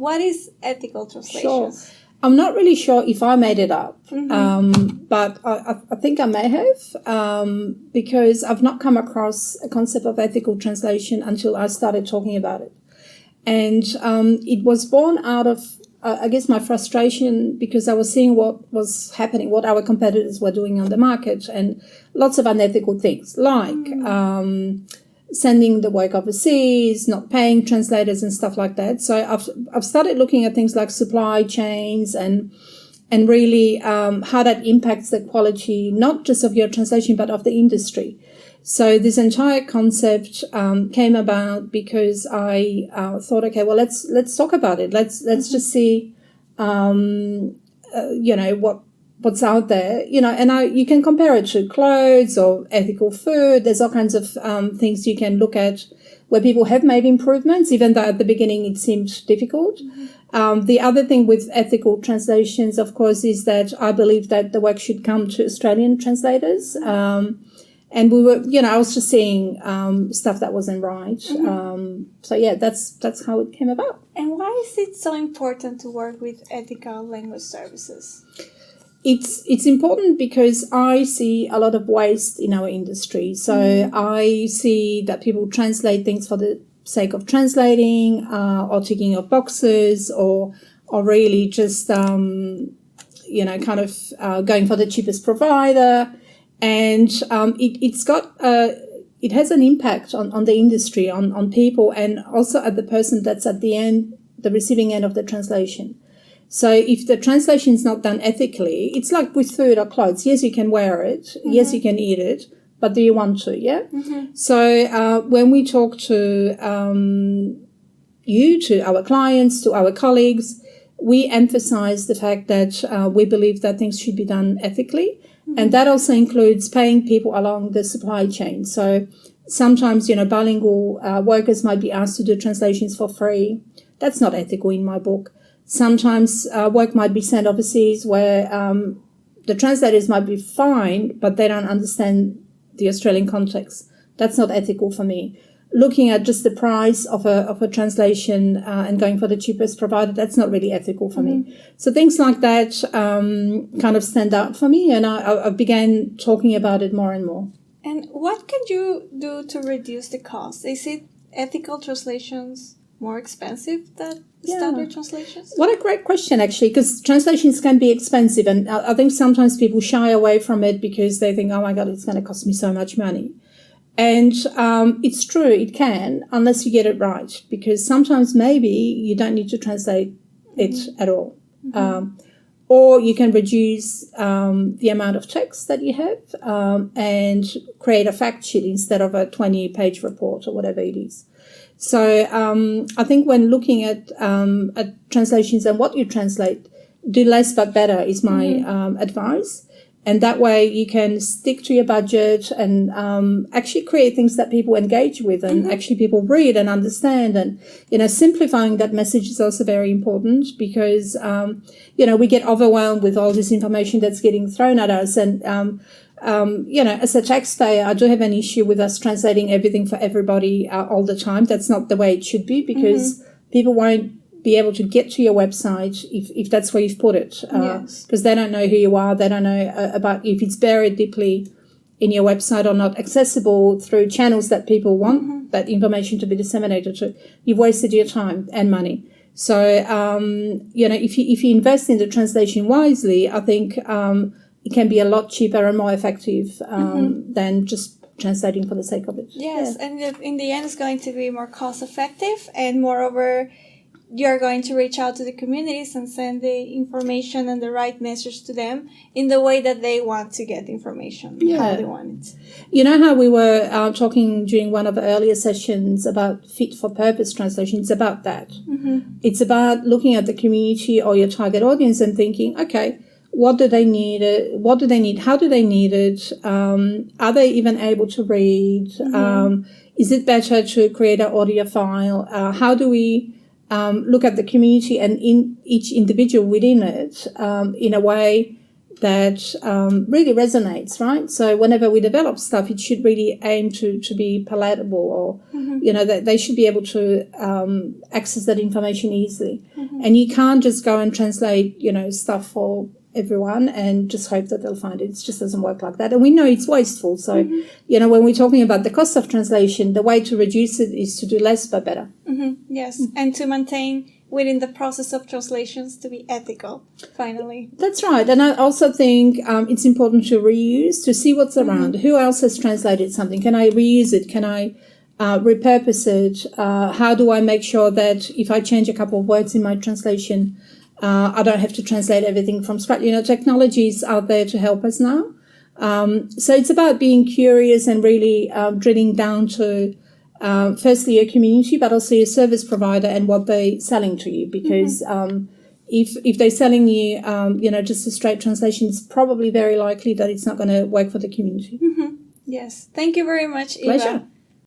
What is ethical translation? Sure. I'm not really sure if I made it up, but I think I may have, because I've not come across a concept of ethical translation until I started talking about it. And it was born out of, I guess, my frustration because I was seeing what was happening, what our competitors were doing on the market, and lots of unethical things like sending the work overseas, not paying translators and stuff like that. So I've started looking at things like supply chains and really how that impacts the quality, not just of your translation, but of the industry. So this entire concept came about because I thought, okay, well, let's talk about it. Let's just see, what's out there, and you can compare it to clothes or ethical food. There's all kinds of things you can look at where people have made improvements, even though at the beginning it seemed difficult. The other thing with ethical translations, of course, is that I believe that the work should come to Australian translators. And we were, I was just seeing stuff that wasn't right. So yeah, that's how it came about. And why is it so important to work with ethical language services? It's important because I see a lot of waste in our industry. So I see that people translate things for the sake of translating, or ticking off boxes, or really just going for the cheapest provider. And it has an impact on the industry, on people, and also at the person that's at the end, the receiving end of the translation. So if the translation is not done ethically, it's like with food or clothes. Yes, you can wear it. Yes, you can eat it. But do you want to? Yeah. So when we talk to to our clients, to our colleagues, we emphasize the fact that we believe that things should be done ethically. And that also includes paying people along the supply chain. So sometimes, bilingual workers might be asked to do translations for free. That's not ethical in my book. Sometimes work might be sent overseas where the translators might be fine, but they don't understand the Australian context. That's not ethical for me. Looking at just the price of a translation and going for the cheapest provider, that's not really ethical for me. So things like that kind of stand out for me, and I began talking about it more and more. And what can you do to reduce the cost? Is it ethical translations more expensive than standard translations? What a great question, actually, because translations can be expensive, and I think sometimes people shy away from it because they think, oh my God, it's going to cost me so much money. And it's true, it can, unless you get it right, because sometimes maybe you don't need to translate it at all. Or you can reduce the amount of text that you have and create a fact sheet instead of a 20-page report or whatever it is. So I think when looking at translations and what you translate, do less but better is my advice. And that way you can stick to your budget and actually create things that people engage with and actually people read and understand. And, simplifying that message is also very important because, we get overwhelmed with all this information that's getting thrown at us. And, as a taxpayer, I do have an issue with us translating everything for everybody all the time. That's not the way it should be because people won't be able to get to your website if that's where you've put it. Because they don't know who you are. They don't know about if it's buried deeply in your website or not accessible through channels that people want that information to be disseminated to. You've wasted your time and money. So, if you invest in the translation wisely, I think it can be a lot cheaper and more effective than just translating for the sake of it. Yes, and in the end, it's going to be more cost effective, and moreover, you're going to reach out to the communities and send the information and the right message to them in the way that they want to get information, how they want it. You know how we were talking during one of the earlier sessions about fit-for-purpose translation? It's about that. It's about looking at the community or your target audience and thinking, okay, what do they need? What do they need? How do they need it? Are they even able to read? Is it better to create an audio file? How do we look at the community and in each individual within it in a way that really resonates, right? So whenever we develop stuff, it should really aim to be palatable, or that they should be able to access that information easily. And you can't just go and translate stuff for everyone and just hope that they'll find it. It just doesn't work like that. And we know it's wasteful. So, when we're talking about the cost of translation, the way to reduce it is to do less but better. Yes, and to maintain within the process of translations to be ethical, finally. That's right. And I also think it's important to reuse, to see what's around. Who else has translated something? Can I reuse it? Can I repurpose it? How do I make sure that if I change a couple of words in my translation, I don't have to translate everything from scratch? Technology is out there to help us now. So it's about being curious and really drilling down to firstly your community, but also your service provider and what they're selling to you. Because if they're selling you, just a straight translation, it's probably very likely that it's not going to work for the community. Yes. Thank you very much, Eva. Pleasure.